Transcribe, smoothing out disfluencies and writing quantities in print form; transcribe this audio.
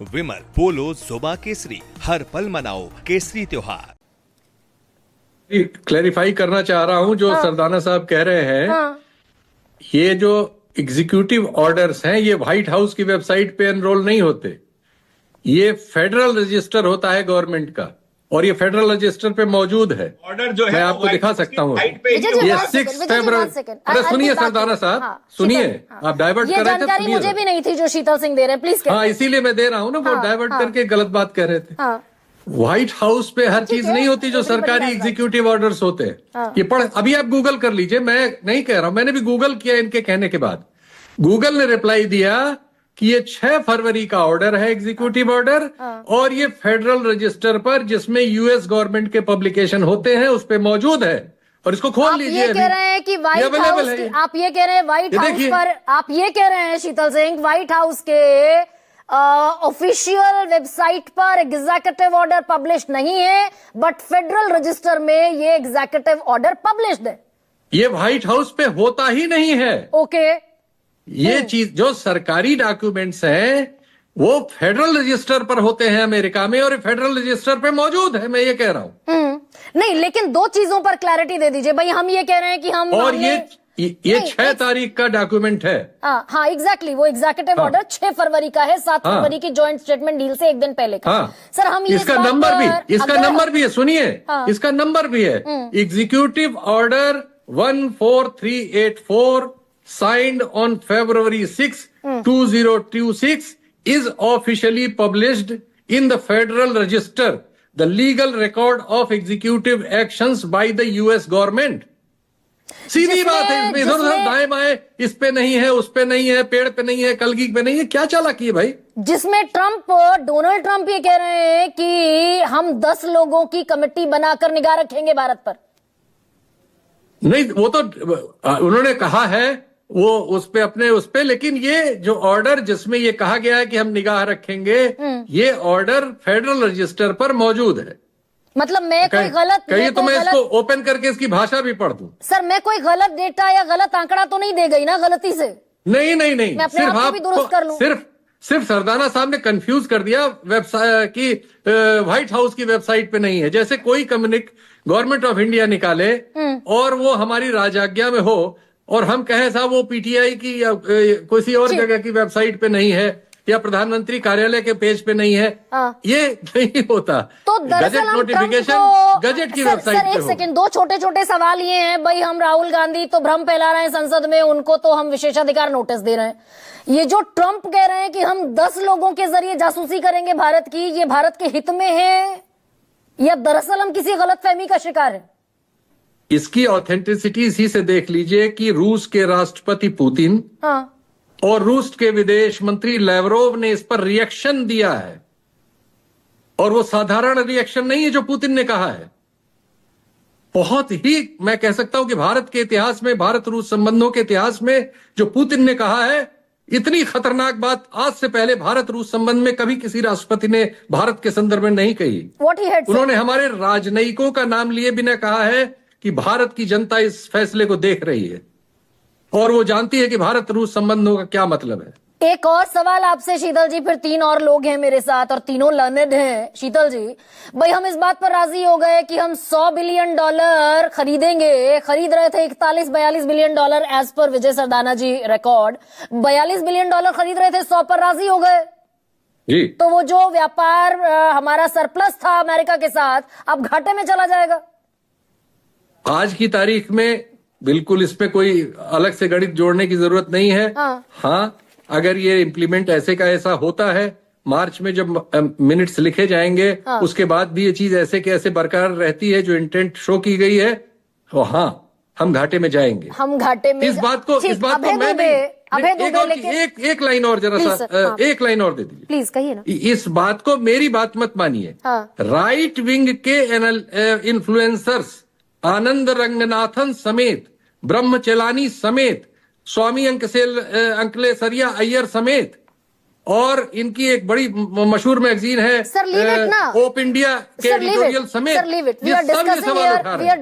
विमल, पोलो, जोबा केसरी, हर पल मनाओ केसरी त्योहार। क्लैरिफाई करना चाह रहा हूं जो सरदाना साहब कह रहे हैं। ये जो एग्जीक्यूटिव ऑर्डर्स हैं ये व्हाइट हाउस की वेबसाइट पे एनरोल नहीं होते। ये फेडरल रजिस्टर होता है गवर्नमेंट का और ये फेडरल रजिस्टर पे मौजूद है। ऑर्डर जो है मैं आपको दिखा सकता हूँ। ये 6 फरवरी। अरे सुनिए सरदाना साहब, सुनिए, आप डाइवर्ट कर रहे थे। जानकारी मुझे भी नहीं थी जो शीतल सिंह दे रहे हैं, प्लीज। हाँ, इसीलिए मैं दे रहा हूँ ना, वो डाइवर्ट करके गलत बात कह रहे थे। व्हाइट हाउस पे हर चीज नहीं होती जो सरकारी एग्जीक्यूटिव ऑर्डर्स होते हैं। ये अभी आप गूगल कर लीजिए, मैं नहीं कह रहा हूं, मैंने भी गूगल किया इनके कहने के बाद। गूगल ने रिप्लाई दिया कि ये 6 फरवरी का ऑर्डर है, एग्जीक्यूटिव ऑर्डर, और ये फेडरल रजिस्टर पर जिसमें यूएस गवर्नमेंट के पब्लिकेशन होते हैं उस पे मौजूद है। और इसको खोल लीजिए। ये कह रहे हैं कि व्हाइट हाउस, आप ये कह रहे हैं व्हाइट हाउस पर, आप ये कह रहे हैं शीतल सिंह, व्हाइट हाउस के ऑफिशियल वेबसाइट पर एग्जीक्यूटिव ऑर्डर पब्लिश नहीं है, बट फेडरल रजिस्टर में ये एग्जीक्यूटिव ऑर्डर पब्लिश्ड है। ये व्हाइट हाउस पे होता ही नहीं है। ओके। ये चीज जो सरकारी डॉक्यूमेंट्स हैं वो फेडरल रजिस्टर पर होते हैं अमेरिका में, और फेडरल रजिस्टर पे मौजूद है, मैं ये कह रहा हूं। नहीं, लेकिन दो चीजों पर क्लैरिटी दे दीजिए भाई। हम ये कह रहे हैं कि हम, और ये 6 तारीख का डॉक्यूमेंट है। हाँ एग्जैक्टली, वो एग्जीक्यूटिव ऑर्डर 6 फरवरी का है, 7 फरवरी की जॉइंट स्टेटमेंट डील से एक दिन पहले का। सर हम इसका नंबर भी है, सुनिए, इसका नंबर भी है। Executive order 14384 signed on February 6, 2026 is officially published in the Federal Register, the legal record of executive actions by the US government. सीधी बात है, इधर उधर दाएं बाएं, इस पे नहीं है, उस पे नहीं है, पेड़ पे नहीं है, कलगी पे नहीं है, क्या चालाकी है भाई? जिसमें डोनाल्ड ट्रंप ये कह रहे हैं कि हम 10 लोगों की कमेटी बनाकर निगाह रखेंगे भारत पर। नहीं, वो तो उन्होंने कहा है, वो उस पे, लेकिन ये जो ऑर्डर जिसमें ये कहा गया है कि हम निगाह रखेंगे, ये ऑर्डर फेडरल रजिस्टर पर मौजूद है। मतलब मैं कोई गलत, कहिए तो मैं इसको ओपन करके इसकी भाषा भी पढ़ दूं। सर मैं कोई गलत डेटा या गलत आंकड़ा तो नहीं दे गई ना गलती से? नहीं, मैं अपने आप को भी दुरुस्त कर लूं। सिर्फ सरदाना साहब ने कंफ्यूज कर दिया वेबसाइट की, व्हाइट हाउस की वेबसाइट पे नहीं है। जैसे कोई गवर्नमेंट ऑफ इंडिया निकाले और वो हमारी राजाज्ञा में हो और हम कहें साहब वो पीटीआई की या किसी और जगह की वेबसाइट पे नहीं है या प्रधानमंत्री कार्यालय के पेज पे नहीं है, ये नहीं होता। तो गजट नोटिफिकेशन गजट की वेबसाइट पे। एक सेकंड, दो छोटे छोटे सवाल ये हैं भाई। हम राहुल गांधी तो भ्रम फैला रहे हैं संसद में, उनको तो हम विशेषाधिकार नोटिस दे रहे हैं। ये जो ट्रंप कह रहे हैं कि हम 10 लोगों के जरिए जासूसी करेंगे भारत की, ये भारत के हित में है या दरअसल हम किसी गलतफहमी का शिकार है? इसकी ऑथेंटिसिटी इसी से देख लीजिए कि रूस के राष्ट्रपति पुतिन और रूस के विदेश मंत्री लैवरोव ने इस पर रिएक्शन दिया है, और वो साधारण रिएक्शन नहीं है जो पुतिन ने कहा है। बहुत ही, मैं कह सकता हूं कि भारत के इतिहास में, भारत रूस संबंधों के इतिहास में जो पुतिन ने कहा है, इतनी खतरनाक बात आज से पहले भारत रूस संबंध में कभी किसी राष्ट्रपति ने भारत के संदर्भ में नहीं कही। उन्होंने हमारे राजनयिकों का नाम लिए बिना कहा है कि भारत की जनता इस फैसले को देख रही है और वो जानती है कि भारत रूस संबंधों का क्या मतलब है। एक और सवाल आपसे शीतल जी, फिर 3 और लोग हैं मेरे साथ और तीनों लर्नेड हैं। शीतल जी भाई, हम इस बात पर राजी हो गए कि हम $100 बिलियन खरीदेंगे, खरीद रहे थे 41-42 बिलियन डॉलर एज पर विजय सरदाना जी रिकॉर्ड। $42 बिलियन खरीद रहे थे, 100 पर राजी हो गए जी। तो वो जो व्यापार हमारा सरप्लस था अमेरिका के साथ, अब घाटे में चला जाएगा। आज की तारीख में बिल्कुल इस पे कोई अलग से गणित जोड़ने की जरूरत नहीं है। हाँ, अगर ये इम्प्लीमेंट ऐसे का ऐसा होता है, मार्च में जब मिनट्स लिखे जाएंगे, उसके बाद भी ये चीज ऐसे के ऐसे बरकरार रहती है जो इंटेंट शो की गई है, तो हाँ, हम घाटे में जाएंगे। हम घाटे में इस बात को मैं एक लाइन और जरा सा, एक लाइन और दे दीजिए प्लीज, कहिए ना। इस बात को, मेरी बात मत मानिए। राइट विंग के इन्फ्लुएंसर्स आनंद रंगनाथन समेत, ब्रह्मचेलानी समेत, स्वामी अंकलेसरिया अय्यर समेत, और इनकी एक बड़ी मशहूर मैगजीन है ओप इंडिया के एडिटोरियल समेत, ये सब ये सवाल उठा रहे हैं।